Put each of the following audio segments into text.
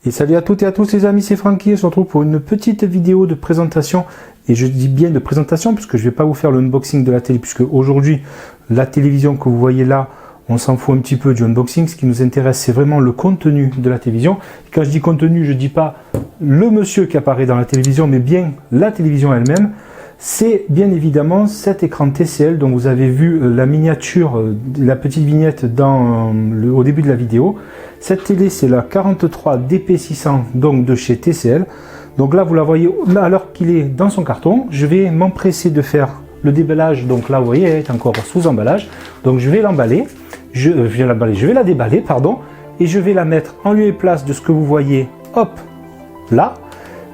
Et salut à toutes et à tous les amis, c'est Francky, on se retrouve pour une petite vidéo de présentation. Et je dis bien de présentation puisque je ne vais pas vous faire l'unboxing de la télé, puisque aujourd'hui, la télévision que vous voyez là, on s'en fout un petit peu du unboxing. Ce qui nous intéresse, c'est vraiment le contenu de la télévision. Et quand je dis contenu, je ne dis pas le monsieur qui apparaît dans la télévision, mais bien la télévision elle-même. C'est bien évidemment cet écran TCL dont vous avez vu la miniature, la petite vignette au début de la vidéo. Cette télé, c'est la 43 DP600, donc de chez TCL. Donc là, vous la voyez alors qu'il est dans son carton. Je vais m'empresser de faire le déballage. Donc là, vous voyez, elle est encore sous emballage. Donc je vais l'emballer. Je vais la déballer, pardon. Et je vais la mettre en lieu et place de ce que vous voyez, hop, là.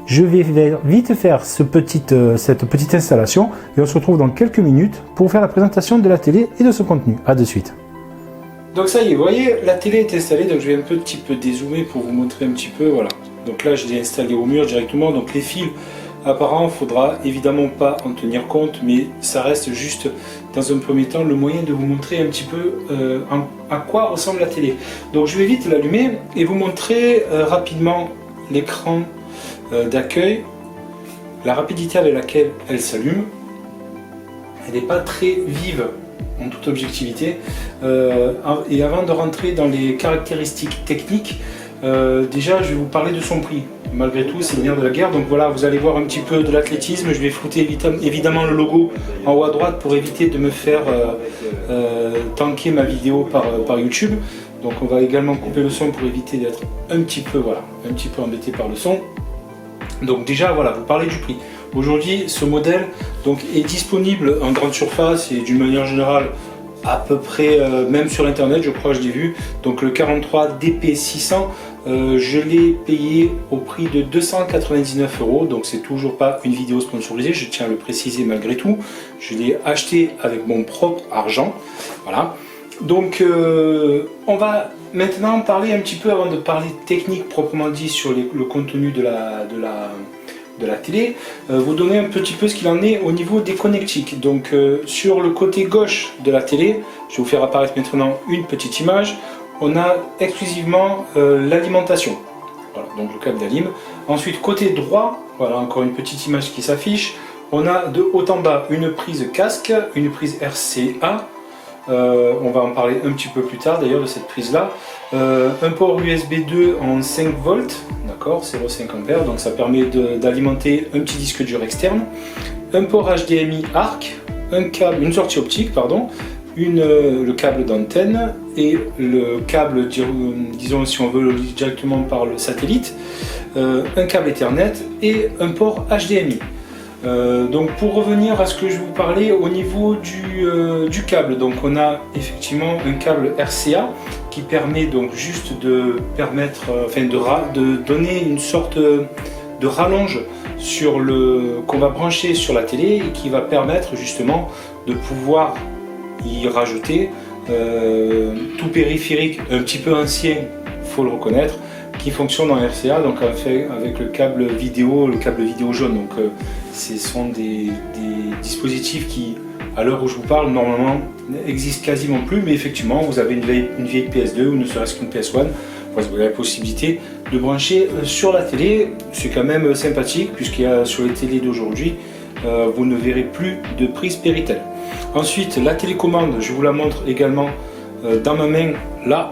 Je vais vite faire cette petite installation et on se retrouve dans quelques minutes pour faire la présentation de la télé et de son contenu. A de suite. Donc ça y est, vous voyez, la télé est installée, donc je vais un petit peu dézoomer pour vous montrer un petit peu, voilà. Donc là, je l'ai installé au mur directement, donc les fils apparents, il ne faudra évidemment pas en tenir compte, mais ça reste juste, dans un premier temps, le moyen de vous montrer un petit peu à quoi ressemble la télé. Donc je vais vite l'allumer et vous montrer rapidement l'écran d'accueil, la rapidité avec laquelle elle s'allume. Elle n'est pas très vive en toute objectivité. Et avant de rentrer dans les caractéristiques techniques, déjà je vais vous parler de son prix. Malgré tout, c'est le nerf de la guerre. Donc voilà, vous allez voir un petit peu de l'athlétisme. Je vais flouter évidemment le logo en haut à droite pour éviter de me faire tanker ma vidéo par YouTube. Donc on va également couper le son pour éviter d'être un petit peu embêté par le son. Donc déjà, voilà, vous parlez du prix. Aujourd'hui, ce modèle donc, est disponible en grande surface et d'une manière générale à peu près, même sur internet, je crois que je l'ai vu. Donc le 43 DP600, je l'ai payé au prix de 299 €. Donc c'est toujours pas une vidéo sponsorisée, je tiens à le préciser malgré tout. Je l'ai acheté avec mon propre argent. Voilà. Donc on va maintenant parler un petit peu, avant de parler technique proprement dit sur le contenu de la télé, vous donner un petit peu ce qu'il en est au niveau des connectiques. Donc sur le côté gauche de la télé, je vais vous faire apparaître maintenant une petite image. On a exclusivement l'alimentation, voilà, donc le câble d'alim. Ensuite côté droit, voilà encore une petite image qui s'affiche. On a de haut en bas une prise casque, une prise RCA. On va en parler un petit peu plus tard d'ailleurs de cette prise là. Un port USB 2 en 5 volts, d'accord, 0,5 A, donc ça permet d'alimenter un petit disque dur externe. Un port HDMI ARC, une sortie optique, pardon, le câble d'antenne et le câble, disons si on veut directement par le satellite, un câble Ethernet et un port HDMI. Donc pour revenir à ce que je vous parlais au niveau du câble, donc on a effectivement un câble RCA qui permet donc juste de donner une sorte de rallonge qu'on va brancher sur la télé et qui va permettre justement de pouvoir y rajouter tout périphérique un petit peu ancien, faut le reconnaître, qui fonctionne en RCA, donc avec le câble vidéo jaune. Donc ce sont des dispositifs qui, à l'heure où je vous parle, normalement n'existent quasiment plus, mais effectivement vous avez une vieille PS2 ou ne serait-ce qu'une PS1, vous avez la possibilité de brancher sur la télé. C'est quand même sympathique puisqu'il y a sur les télés d'aujourd'hui, vous ne verrez plus de prise Péritel. Ensuite la télécommande, je vous la montre également dans ma main là.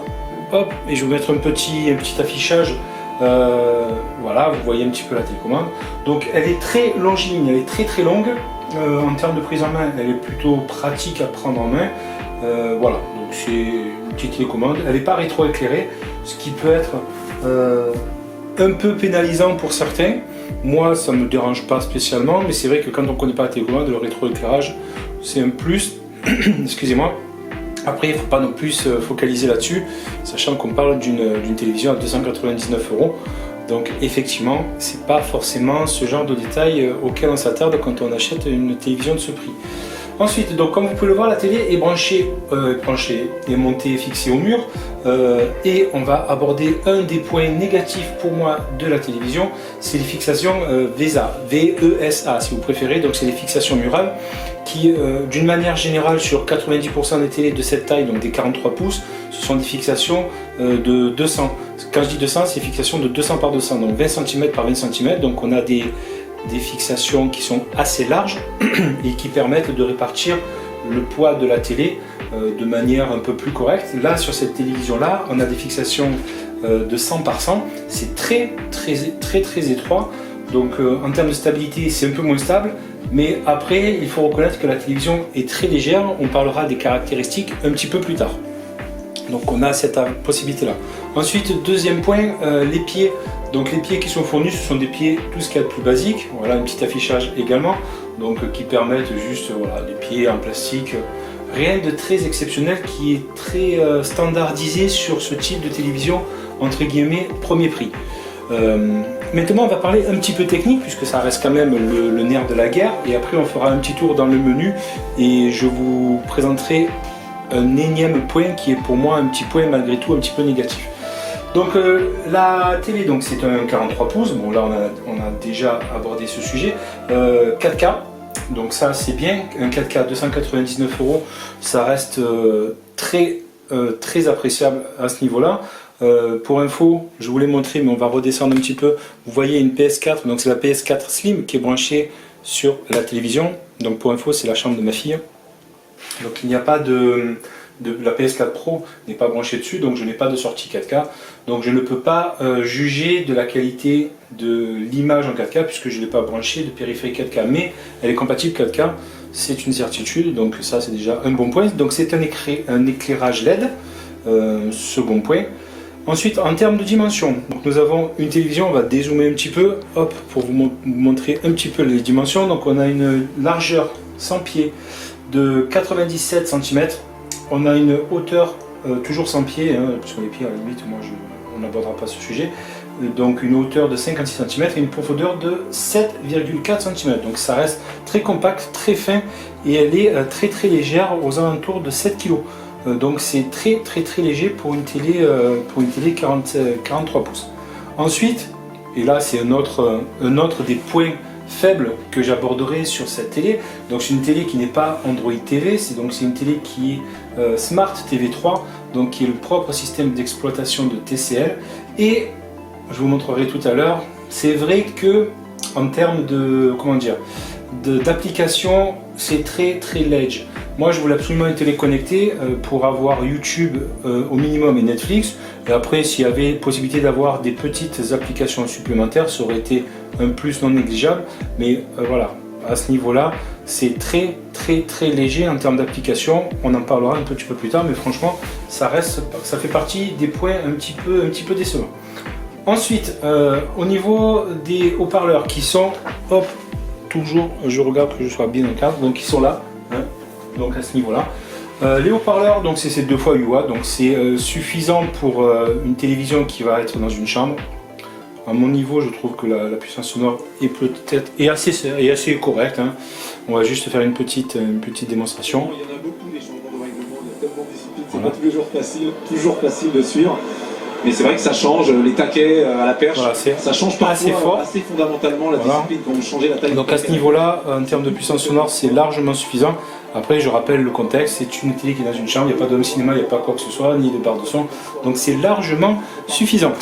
Hop, et je vais vous mettre un petit affichage. Voilà, vous voyez un petit peu la télécommande. Donc elle est très longiligne, elle est très longue. En termes de prise en main, elle est plutôt pratique à prendre en main. Voilà, donc c'est une petite télécommande. Elle n'est pas rétroéclairée, ce qui peut être un peu pénalisant pour certains. Moi, ça ne me dérange pas spécialement, mais c'est vrai que quand on ne connaît pas la télécommande, le rétroéclairage, c'est un plus. Excusez-moi. Après, il ne faut pas non plus se focaliser là-dessus, sachant qu'on parle d'une télévision à 299 €. Donc effectivement, ce n'est pas forcément ce genre de détail auquel on s'attarde quand on achète une télévision de ce prix. Ensuite, donc comme vous pouvez le voir, la télé est branchée, est montée, fixée au mur. Et on va aborder un des points négatifs pour moi de la télévision, c'est les fixations VESA, VESA si vous préférez. Donc c'est les fixations murales qui, d'une manière générale, sur 90% des télés de cette taille, donc des 43 pouces, ce sont des fixations de 200. Quand je dis 200, c'est fixations de 200 par 200, donc 20 cm par 20 cm. Donc on a des fixations qui sont assez larges et qui permettent de répartir le poids de la télé de manière un peu plus correcte. Là, sur cette télévision-là, on a des fixations de 100 par 100. C'est très étroit. Donc en termes de stabilité, c'est un peu moins stable. Mais après, il faut reconnaître que la télévision est très légère. On parlera des caractéristiques un petit peu plus tard. Donc on a cette possibilité-là. Ensuite, deuxième point, les pieds. Donc les pieds qui sont fournis, ce sont des pieds tout ce qu'il y a de plus basique. Voilà, un petit affichage également, donc qui permettent juste voilà, des pieds en plastique. Rien de très exceptionnel, qui est très standardisé sur ce type de télévision, entre guillemets, premier prix. Maintenant on va parler un petit peu technique, puisque ça reste quand même le nerf de la guerre, et après on fera un petit tour dans le menu et je vous présenterai un énième point qui est pour moi un petit point malgré tout un petit peu négatif. Donc la télé, donc c'est un 43 pouces, bon là on a déjà abordé ce sujet, 4K, donc ça c'est bien, un 4K 299 €, ça reste très appréciable à ce niveau-là. Pour info, je vous l'ai montré, mais on va redescendre un petit peu. Vous voyez une PS4, donc c'est la PS4 Slim qui est branchée sur la télévision. Donc pour info, c'est la chambre de ma fille. Donc il n'y a pas la PS4 Pro n'est pas branchée dessus, donc je n'ai pas de sortie 4K. Donc je ne peux pas juger de la qualité de l'image en 4K puisque je n'ai pas branché de périphérique 4K, mais elle est compatible 4K, c'est une certitude. Donc ça c'est déjà un bon point. Donc c'est un éclairage LED, second point. Ensuite, en termes de dimension, donc nous avons une télévision, on va dézoomer un petit peu, hop, pour vous montrer un petit peu les dimensions. Donc on a une largeur sans pied de 97 cm, on a une hauteur toujours sans pied, hein, parce que les pieds à la limite, on n'abordera pas ce sujet, donc une hauteur de 56 cm et une profondeur de 7,4 cm. Donc ça reste très compact, très fin, et elle est très légère, aux alentours de 7 kg. Donc c'est très léger pour une télé 43 pouces. Ensuite, et là c'est un autre des points faibles que j'aborderai sur cette télé, donc c'est une télé qui n'est pas Android TV, c'est une télé qui est Smart TV 3, donc qui est le propre système d'exploitation de TCL, et je vous montrerai tout à l'heure, c'est vrai que en termes de, d'application, c'est très ledge. Moi je voulais absolument une télé connectée pour avoir YouTube au minimum et Netflix, et après s'il y avait possibilité d'avoir des petites applications supplémentaires, ça aurait été un plus non négligeable, mais voilà, à ce niveau là c'est très léger en termes d'application. On en parlera un petit peu plus tard, mais franchement ça fait partie des points un petit peu décevants. Ensuite, au niveau des haut-parleurs qui sont, hop, toujours, je regarde que je sois bien dans le cadre, donc ils sont là, hein, donc à ce niveau-là. Les haut-parleurs, donc c'est 2 fois 8 watts, donc c'est suffisant pour une télévision qui va être dans une chambre. À mon niveau, je trouve que la puissance sonore est peut-être assez correcte. Hein. On va juste faire une petite démonstration. Il y en a beaucoup des changements de règlement, il y a tellement de disciplines, c'est pas toujours facile de suivre. Mais c'est vrai que ça change, les taquets à la perche, voilà, ça change parfois assez fondamentalement la discipline quand vous changez la taille. Donc à ce niveau-là, en termes de puissance sonore, c'est largement suffisant. Après, je rappelle le contexte, c'est une télé qui est dans une chambre, il n'y a pas de home cinéma, il n'y a pas quoi que ce soit, ni de barre de son. Donc c'est largement suffisant.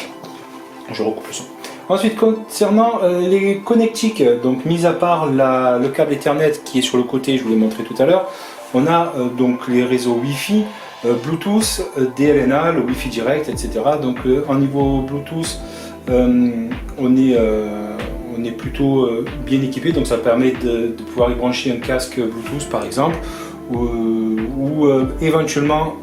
Je recoupe le son. Ensuite, concernant les connectiques, donc mis à part le câble Ethernet qui est sur le côté, je vous l'ai montré tout à l'heure, on a donc les réseaux Wi-Fi, Bluetooth, DLNA, le Wi-Fi direct, etc. Donc en niveau Bluetooth, on est plutôt bien équipé, donc ça permet de pouvoir y brancher un casque Bluetooth par exemple, ou éventuellement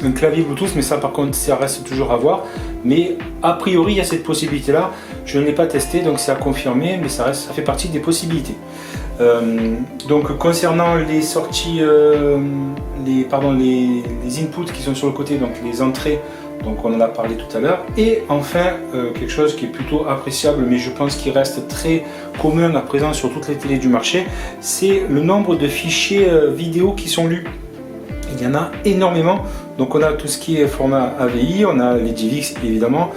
un clavier Bluetooth, mais ça par contre ça reste toujours à voir. Mais a priori il y a cette possibilité là, je ne l'ai pas testé donc c'est à confirmer, mais ça fait partie des possibilités. Donc concernant les sorties, les inputs qui sont sur le côté, donc les entrées donc on en a parlé tout à l'heure. Et enfin, quelque chose qui est plutôt appréciable, mais je pense qu'il reste très commun à présent sur toutes les télés du marché, c'est le nombre de fichiers vidéo qui sont lus. Il y en a énormément, donc on a tout ce qui est format AVI, on a les DivX évidemment,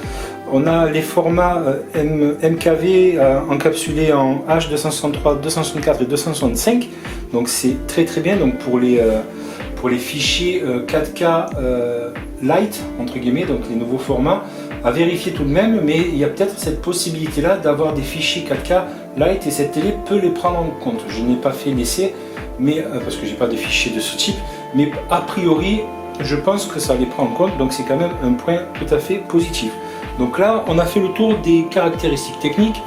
on a les formats MKV encapsulés en H263, 264 et 265, donc c'est très bien. Donc pour les fichiers 4K Lite, entre guillemets, donc les nouveaux formats, à vérifier tout de même, mais il y a peut-être cette possibilité là d'avoir des fichiers 4K Lite et cette télé peut les prendre en compte. Je n'ai pas fait l'essai, mais parce que j'ai pas de fichiers de ce type, mais a priori je pense que ça les prend en compte, donc c'est quand même un point tout à fait positif. Donc là on a fait le tour des caractéristiques techniques,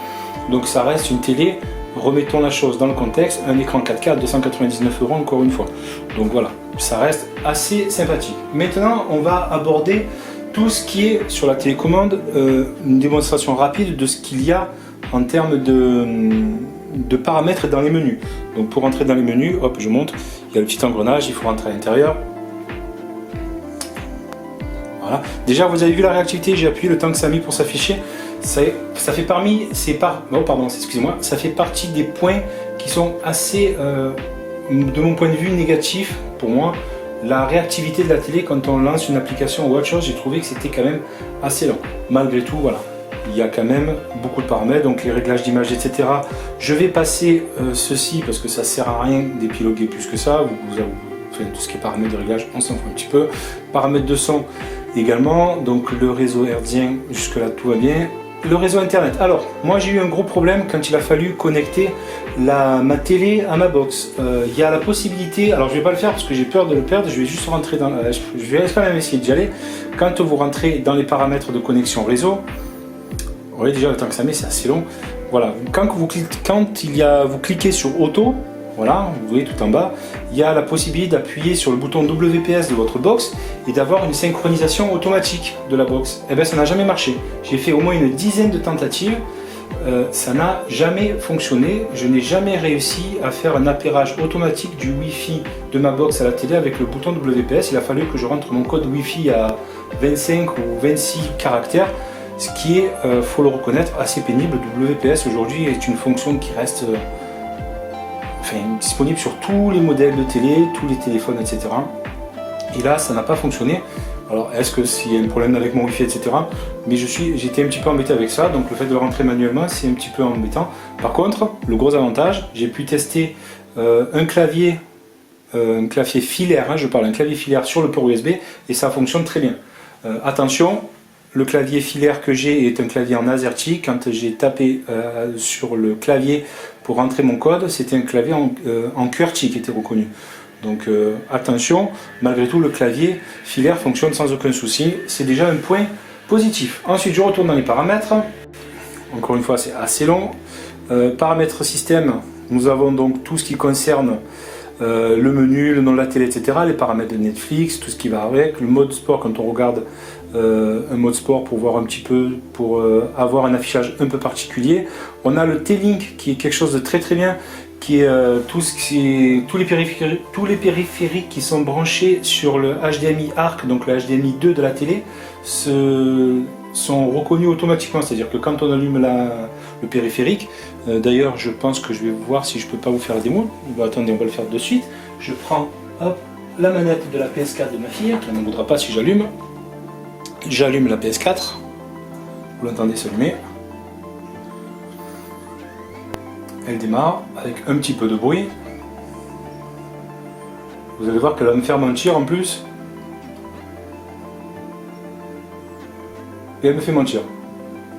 donc ça reste une télé, remettons la chose dans le contexte, un écran 4K à 299 € encore une fois, donc voilà, ça reste assez sympathique. Maintenant on va aborder tout ce qui est sur la télécommande, une démonstration rapide de ce qu'il y a en termes de paramètres dans les menus. Donc pour rentrer dans les menus, hop, je montre, il y a le petit engrenage, il faut rentrer à l'intérieur. Voilà. Déjà vous avez vu la réactivité, j'ai appuyé le temps que ça a mis pour s'afficher. Ça fait ça fait partie des points qui sont assez, de mon point de vue, négatifs pour moi. La réactivité de la télé quand on lance une application ou autre chose, j'ai trouvé que c'était quand même assez lent. Malgré tout, voilà, il y a quand même beaucoup de paramètres, donc les réglages d'image, etc. Je vais passer ceci parce que ça sert à rien d'épiloguer plus que ça. Enfin, tout ce qui est paramètres de réglage, on s'en fout un petit peu. Paramètres de son également, donc le réseau hertzien, jusque là tout va bien. Le réseau internet, alors moi j'ai eu un gros problème quand il a fallu connecter ma télé à ma box. Il y a la possibilité, alors je vais pas le faire parce que j'ai peur de le perdre, je vais juste rentrer dans je vais quand même essayer d'y aller. Quand vous rentrez dans les paramètres de connexion réseau, vous voyez déjà le temps que ça met, c'est assez long. Voilà, quand vous cliquez sur auto, voilà, vous voyez tout en bas, il y a la possibilité d'appuyer sur le bouton WPS de votre box et d'avoir une synchronisation automatique de la box. Et bien ça n'a jamais marché. J'ai fait au moins une dizaine de tentatives, ça n'a jamais fonctionné. Je n'ai jamais réussi à faire un appairage automatique du Wi-Fi de ma box à la télé avec le bouton WPS. Il a fallu que je rentre mon code Wi-Fi à 25 ou 26 caractères, ce qui est, faut le reconnaître, assez pénible. WPS aujourd'hui est une fonction qui reste disponible sur tous les modèles de télé, tous les téléphones, etc. Et là, ça n'a pas fonctionné. Alors, est-ce que s'il y a un problème avec mon Wi-Fi, etc. Mais j'étais un petit peu embêté avec ça, donc le fait de le rentrer manuellement, c'est un petit peu embêtant. Par contre, le gros avantage, j'ai pu tester un clavier filaire, hein, un clavier filaire sur le port USB, et ça fonctionne très bien. Attention, le clavier filaire que j'ai est un clavier en AZERTY. Quand j'ai tapé sur le clavier pour rentrer mon code, c'était un clavier en QWERTY qui était reconnu. Donc attention, malgré tout le clavier filaire fonctionne sans aucun souci, c'est déjà un point positif. Ensuite je retourne dans les paramètres, encore une fois c'est assez long. Paramètres système, nous avons donc tout ce qui concerne le menu, le nom de la télé, etc. Les paramètres de Netflix, tout ce qui va avec, le mode sport quand on regarde un mode sport pour voir un petit peu, pour avoir un affichage un peu particulier. On a le T-Link qui est quelque chose de très bien, qui est tous les périphériques qui sont branchés sur le HDMI ARC, donc le HDMI 2 de la télé, sont reconnus automatiquement, c'est-à-dire que quand on allume le périphérique, d'ailleurs je pense que je vais voir si je peux pas vous faire la démo. Attendez, on va le faire de suite. Je prends la manette de la PS4 de ma fille, qui ne m'en voudra pas si j'allume. J'allume la PS4, vous l'entendez s'allumer. Elle démarre avec un petit peu de bruit. Vous allez voir qu'elle va me faire mentir en plus. Et elle me fait mentir.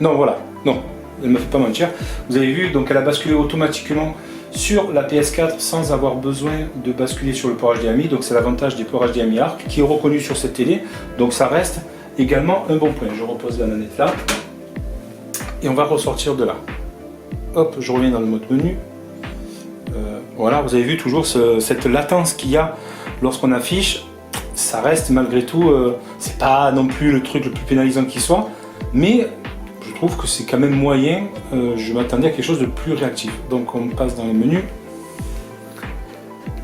Non, voilà, non, elle ne me fait pas mentir. Vous avez vu, donc elle a basculé automatiquement sur la PS4 sans avoir besoin de basculer sur le port HDMI. Donc c'est l'avantage des ports HDMI ARC qui est reconnu sur cette télé. Donc ça reste également un bon point. Je repose la manette là et on va ressortir de là. Hop, je reviens dans le mode menu. Voilà, vous avez vu toujours cette latence qu'il y a lorsqu'on affiche. Ça reste malgré tout, c'est pas non plus le truc le plus pénalisant qui soit, mais je trouve que c'est quand même moyen. Je m'attendais à quelque chose de plus réactif. Donc on passe dans les menus.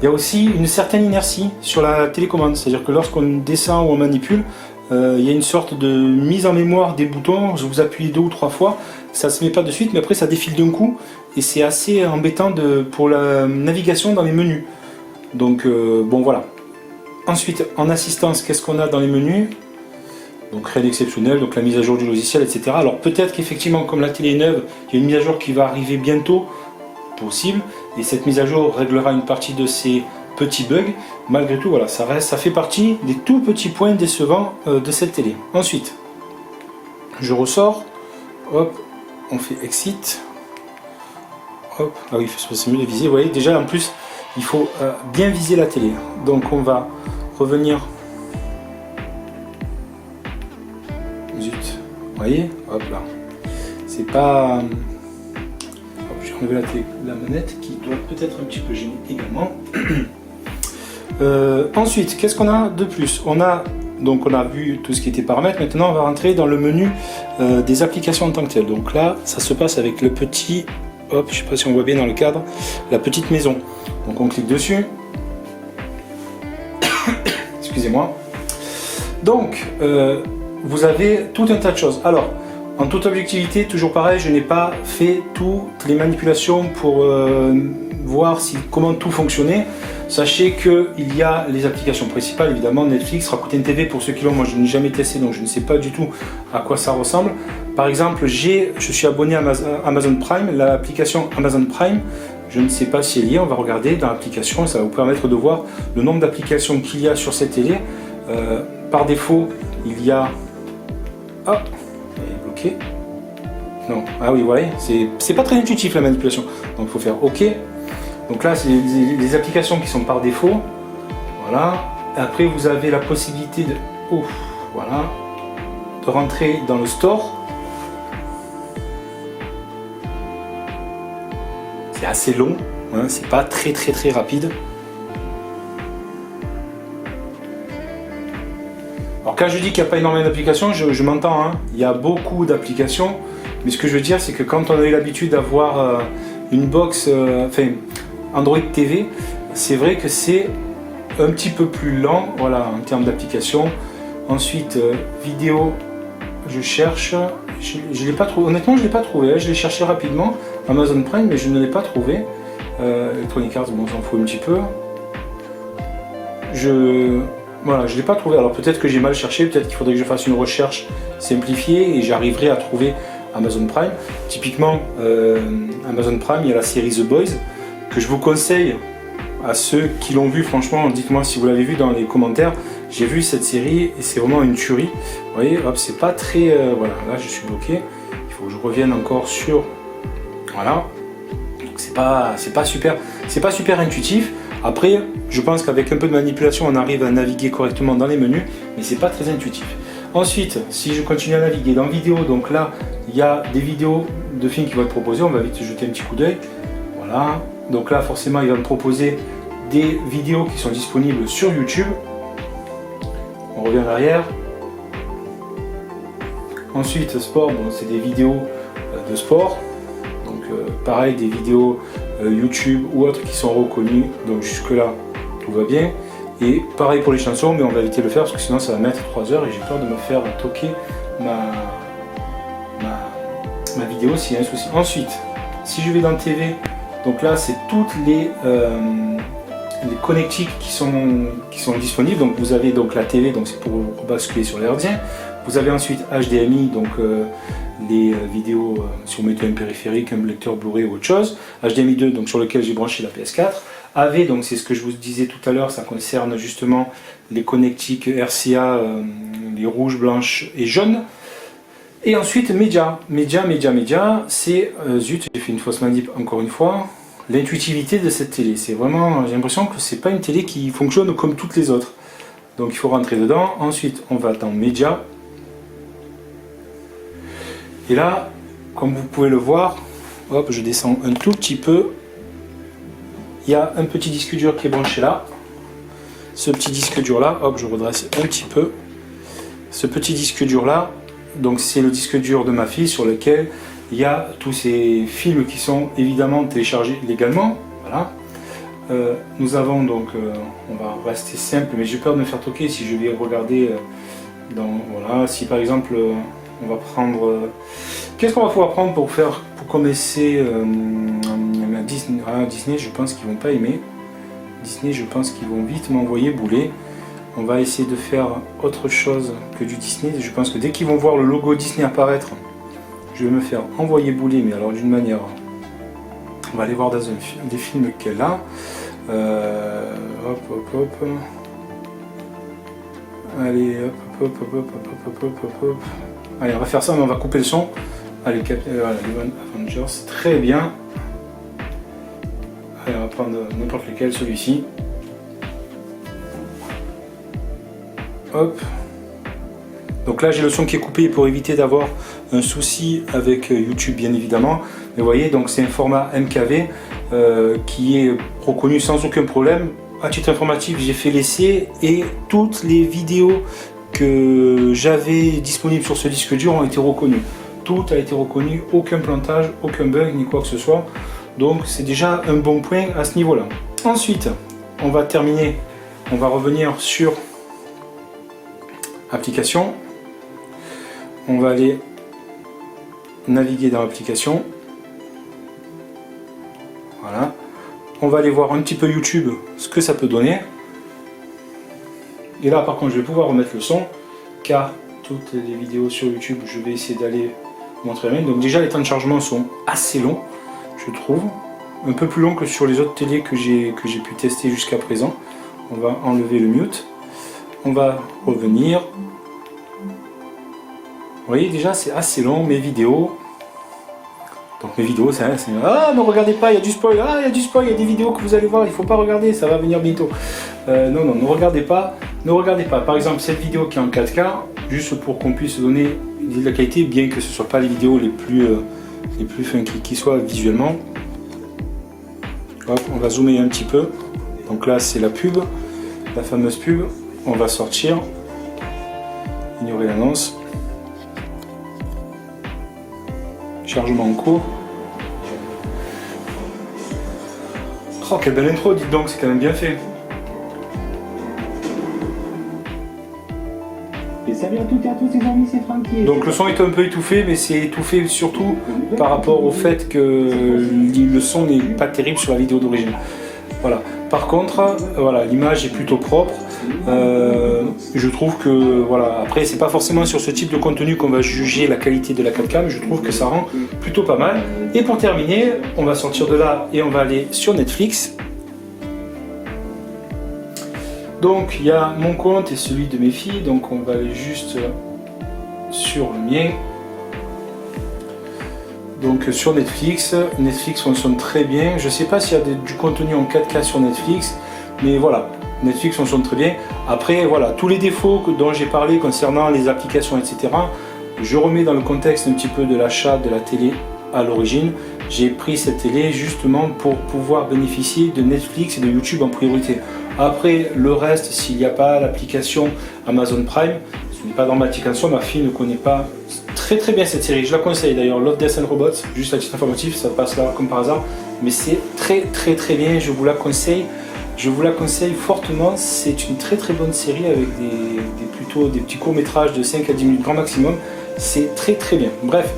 Il y a aussi une certaine inertie sur la télécommande, c'est-à-dire que lorsqu'on descend ou on manipule, il y a une sorte de mise en mémoire des boutons. Je vous appuie 2 ou 3 fois, ça se met pas de suite, mais après ça défile d'un coup et c'est assez embêtant pour la navigation dans les menus. Donc bon voilà. Ensuite en assistance, qu'est-ce qu'on a dans les menus? Donc rien d'exceptionnel, donc la mise à jour du logiciel, etc. Alors peut-être qu'effectivement comme la télé est neuve, il y a une mise à jour qui va arriver bientôt, possible, et cette mise à jour réglera une partie de ces petits bugs. Malgré tout, voilà, ça fait partie des tout petits points décevants de cette télé. Ensuite, je ressors, hop, on fait exit, hop, ah oui, c'est mieux de viser, vous voyez, déjà en plus, il faut bien viser la télé. Donc on va revenir, zut, vous voyez, hop là, c'est pas... J'ai enlevé la manette qui doit peut-être un petit peu gêner également. Ensuite, qu'est-ce qu'on a de plus? On a vu tout ce qui était paramètres. Maintenant, on va rentrer dans le menu des applications en tant que telles. Donc là, ça se passe avec le petit, hop, je ne sais pas si on voit bien dans le cadre, la petite maison. Donc on clique dessus. Excusez-moi. Donc, vous avez tout un tas de choses. Alors, en toute objectivité, toujours pareil, je n'ai pas fait toutes les manipulations pour voir comment tout fonctionnait. Sachez qu'il y a les applications principales, évidemment Netflix, Rakuten TV pour ceux qui l'ont, moi je n'ai jamais testé donc je ne sais pas du tout à quoi ça ressemble. Par exemple, je suis abonné à Amazon Prime, l'application Amazon Prime, je ne sais pas si elle y est, on va regarder dans l'application, ça va vous permettre de voir le nombre d'applications qu'il y a sur cette télé. Par défaut, il y a... Hop, elle est bloquée. Non, ah oui, vous voyez, c'est pas très intuitif la manipulation, donc il faut faire OK. Donc là, c'est les applications qui sont par défaut. Voilà. Après, vous avez la possibilité de, voilà, de rentrer dans le store. C'est assez long, hein, c'est pas très rapide. Alors quand je dis qu'il n'y a pas énormément d'applications, je m'entends, hein. Il y a beaucoup d'applications, mais ce que je veux dire, c'est que quand on a eu l'habitude d'avoir une box, Android TV, c'est vrai que c'est un petit peu plus lent, voilà, en termes d'application. Ensuite, vidéo, je cherche, je l'ai pas trouvé, honnêtement je l'ai pas trouvé, hein. Je l'ai cherché rapidement, Amazon Prime, mais je ne l'ai pas trouvé. Electronic Arts, bon, on s'en fout un petit peu. Voilà, je l'ai pas trouvé, alors peut-être que j'ai mal cherché, peut-être qu'il faudrait que je fasse une recherche simplifiée et j'arriverai à trouver Amazon Prime. Typiquement, Amazon Prime, il y a la série The Boys, que je vous conseille à ceux qui l'ont vu. Franchement, dites-moi si vous l'avez vu dans les commentaires. J'ai vu cette série et c'est vraiment une tuerie. Vous voyez, hop, c'est pas très... voilà, là je suis bloqué. Il faut que je revienne encore sur... Voilà. Donc c'est pas super intuitif. Après, je pense qu'avec un peu de manipulation, on arrive à naviguer correctement dans les menus, mais c'est pas très intuitif. Ensuite, si je continue à naviguer dans vidéo, donc là, il y a des vidéos de films qui vont être proposées. On va vite jeter un petit coup d'œil. Voilà. Donc là, forcément, il va me proposer des vidéos qui sont disponibles sur YouTube. On revient en arrière. Ensuite, sport, bon, c'est des vidéos de sport. Donc pareil, des vidéos YouTube ou autres qui sont reconnues. Donc jusque là, tout va bien. Et pareil pour les chansons, mais on va éviter de le faire parce que sinon ça va mettre 3 heures et j'ai peur de me faire toquer ma vidéo s'il y a un souci. Ensuite, si je vais dans TV, donc là c'est toutes les connectiques qui sont disponibles. Donc vous avez donc la TV, donc c'est pour basculer sur l'hertzien. Vous avez ensuite HDMI, donc les vidéos si vous mettez un périphérique, un lecteur Blu-ray ou autre chose. HDMI 2, donc sur lequel j'ai branché la PS4. AV, donc c'est ce que je vous disais tout à l'heure, ça concerne justement les connectiques RCA, les rouges, blanches et jaunes. Et ensuite média, c'est, zut, j'ai fait une fausse manip encore une fois, l'intuitivité de cette télé. C'est vraiment, j'ai l'impression que c'est pas une télé qui fonctionne comme toutes les autres. Donc il faut rentrer dedans. Ensuite on va dans média. Et là, comme vous pouvez le voir, hop, je descends un tout petit peu. Il y a un petit disque dur qui est branché là. Ce petit disque dur là, hop, je redresse un petit peu. Ce petit disque dur là, donc c'est le disque dur de ma fille sur lequel il y a tous ces films qui sont évidemment téléchargés légalement. Voilà. Nous avons donc, on va rester simple, mais j'ai peur de me faire toquer si je vais regarder Donc voilà, si par exemple on va prendre... Qu'est-ce qu'on va pouvoir prendre pour commencer Disney? Disney, je pense qu'ils vont pas aimer. Disney, je pense qu'ils vont vite m'envoyer bouler. On va essayer de faire autre chose que du Disney. Je pense que dès qu'ils vont voir le logo Disney apparaître, je vais me faire envoyer bouler, mais alors d'une manière... On va aller voir dans des films qu'elle a. Hop, hop, hop. Allez, hop, hop, hop, hop, hop, hop, hop, hop. Allez, on va faire ça, mais on va couper le son. Allez, voilà, les Avengers, très bien. Allez, on va prendre n'importe lequel, celui-ci. Hop. Donc là, j'ai le son qui est coupé pour éviter d'avoir un souci avec YouTube, bien évidemment. Mais vous voyez, donc c'est un format MKV qui est reconnu sans aucun problème. À titre informatif, j'ai fait l'essai et toutes les vidéos que j'avais disponibles sur ce disque dur ont été reconnues. Tout a été reconnu, aucun plantage, aucun bug, ni quoi que ce soit. Donc c'est déjà un bon point à ce niveau-là. Ensuite, on va terminer, on va revenir sur application. On va aller naviguer dans l'application. Voilà. On va aller voir un petit peu YouTube, ce que ça peut donner. Et là, par contre, je vais pouvoir remettre le son, car toutes les vidéos sur YouTube, je vais essayer d'aller montrer la mienne. Donc déjà, les temps de chargement sont assez longs, je trouve. Un peu plus longs que sur les autres télés que j'ai pu tester jusqu'à présent. On va enlever le mute. On va revenir. Vous voyez, déjà, c'est assez long, mes vidéos. Donc mes vidéos, c'est ah, ne regardez pas, il y a du spoil, ah, il y a du spoil, il y a des vidéos que vous allez voir, il ne faut pas regarder, ça va venir bientôt. Non, non, ne regardez pas, ne regardez pas. Par exemple, cette vidéo qui est en 4K, juste pour qu'on puisse donner de la qualité, bien que ce ne soit pas les vidéos les plus funky qui soient visuellement. Hop, on va zoomer un petit peu. Donc là, c'est la pub, la fameuse pub. On va sortir, ignorer l'annonce. Chargement en cours. Oh, quelle belle intro, dites donc, c'est quand même bien fait. Et salut à toutes et à tous les amis, c'est Francky. Donc le son est un peu étouffé, mais c'est étouffé surtout par rapport au fait que le son n'est pas terrible sur la vidéo d'origine. Voilà. Par contre, voilà, l'image est plutôt propre. Je trouve que, voilà, après c'est pas forcément sur ce type de contenu qu'on va juger la qualité de la 4K, mais je trouve que ça rend plutôt pas mal. Et pour terminer, on va sortir de là et on va aller sur Netflix. Donc il y a mon compte et celui de mes filles, donc on va aller juste sur le mien. Donc sur Netflix, Netflix fonctionne très bien. Je ne sais pas s'il y a du contenu en 4K sur Netflix, mais voilà, Netflix fonctionne très bien. Après voilà, tous les défauts dont j'ai parlé concernant les applications, etc., je remets dans le contexte un petit peu de l'achat de la télé à l'origine. J'ai pris cette télé justement pour pouvoir bénéficier de Netflix et de YouTube en priorité. Après le reste, s'il n'y a pas l'application Amazon Prime, ce n'est pas dramatique en soi. Ma fille ne connaît pas très bien cette série, je la conseille d'ailleurs, Love, Death and Robots, juste à titre informatif, ça passe là comme par hasard, mais c'est très bien, je vous la conseille fortement. C'est une très bonne série avec plutôt des petits courts métrages de 5 à 10 minutes grand maximum. C'est très bien. Bref,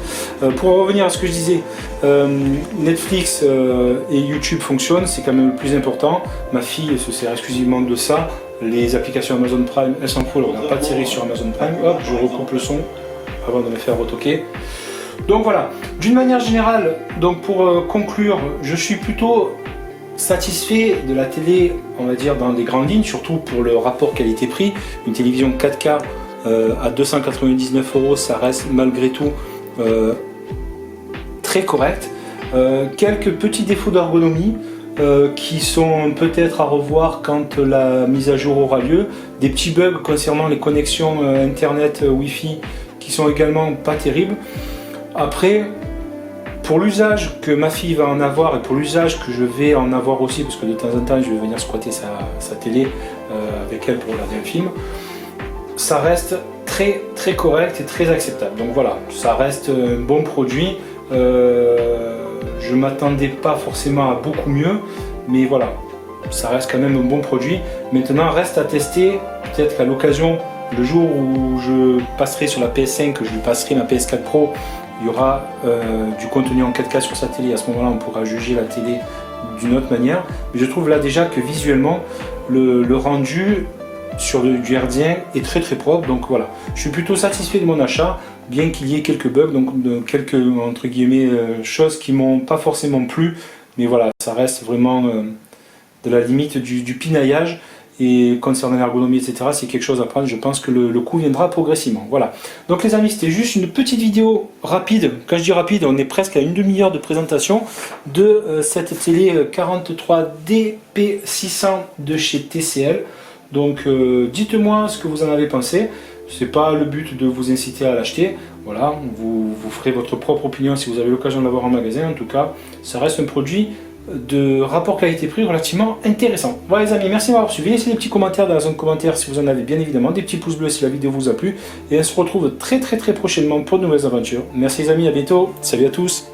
pour en revenir à ce que je disais, Netflix et YouTube fonctionnent, c'est quand même le plus important. Ma fille se sert exclusivement de ça. Les applications Amazon Prime, elle s'en fout, elle regarde pas de série sur Amazon Prime. Hop, je recoupe le son avant de me faire retoquer. Donc voilà, d'une manière générale, donc pour conclure, je suis plutôt satisfait de la télé, on va dire dans des grandes lignes, surtout pour le rapport qualité-prix. Une télévision 4K à 299 €, ça reste malgré tout très correct. Quelques petits défauts d'ergonomie qui sont peut-être à revoir quand la mise à jour aura lieu. Des petits bugs concernant les connexions internet Wi-Fi qui sont également pas terribles. Après, pour l'usage que ma fille va en avoir et pour l'usage que je vais en avoir aussi, parce que de temps en temps je vais venir squatter sa télé avec elle pour regarder un film, ça reste très correct et très acceptable. Donc voilà, ça reste un bon produit. Je m'attendais pas forcément à beaucoup mieux, mais voilà, ça reste quand même un bon produit. Maintenant, reste à tester, peut-être qu'à l'occasion Le jour où je passerai sur la PS5, que je lui passerai ma PS4 Pro, il y aura du contenu en 4K sur sa télé. À ce moment-là, on pourra juger la télé d'une autre manière. Mais je trouve là déjà que visuellement, le rendu sur du herdien est très très propre. Donc voilà, je suis plutôt satisfait de mon achat, bien qu'il y ait quelques bugs, donc quelques entre guillemets choses qui m'ont pas forcément plu. Mais voilà, ça reste vraiment de la limite du pinaillage. Et concernant l'ergonomie, etc., c'est quelque chose à prendre. Je pense que le coup viendra progressivement. Voilà. Donc les amis, c'était juste une petite vidéo rapide. Quand je dis rapide, on est presque à une demi-heure de présentation de cette télé 43DP600 de chez TCL. Donc dites-moi ce que vous en avez pensé. C'est pas le but de vous inciter à l'acheter. Voilà, vous ferez votre propre opinion si vous avez l'occasion de l'avoir en magasin. En tout cas, ça reste un produit de rapport qualité-prix relativement intéressant. Voilà les amis, merci de m'avoir suivi. Laissez des petits commentaires dans la zone de commentaires si vous en avez, bien évidemment, des petits pouces bleus si la vidéo vous a plu, et on se retrouve très prochainement pour de nouvelles aventures. Merci les amis, à bientôt, salut à tous.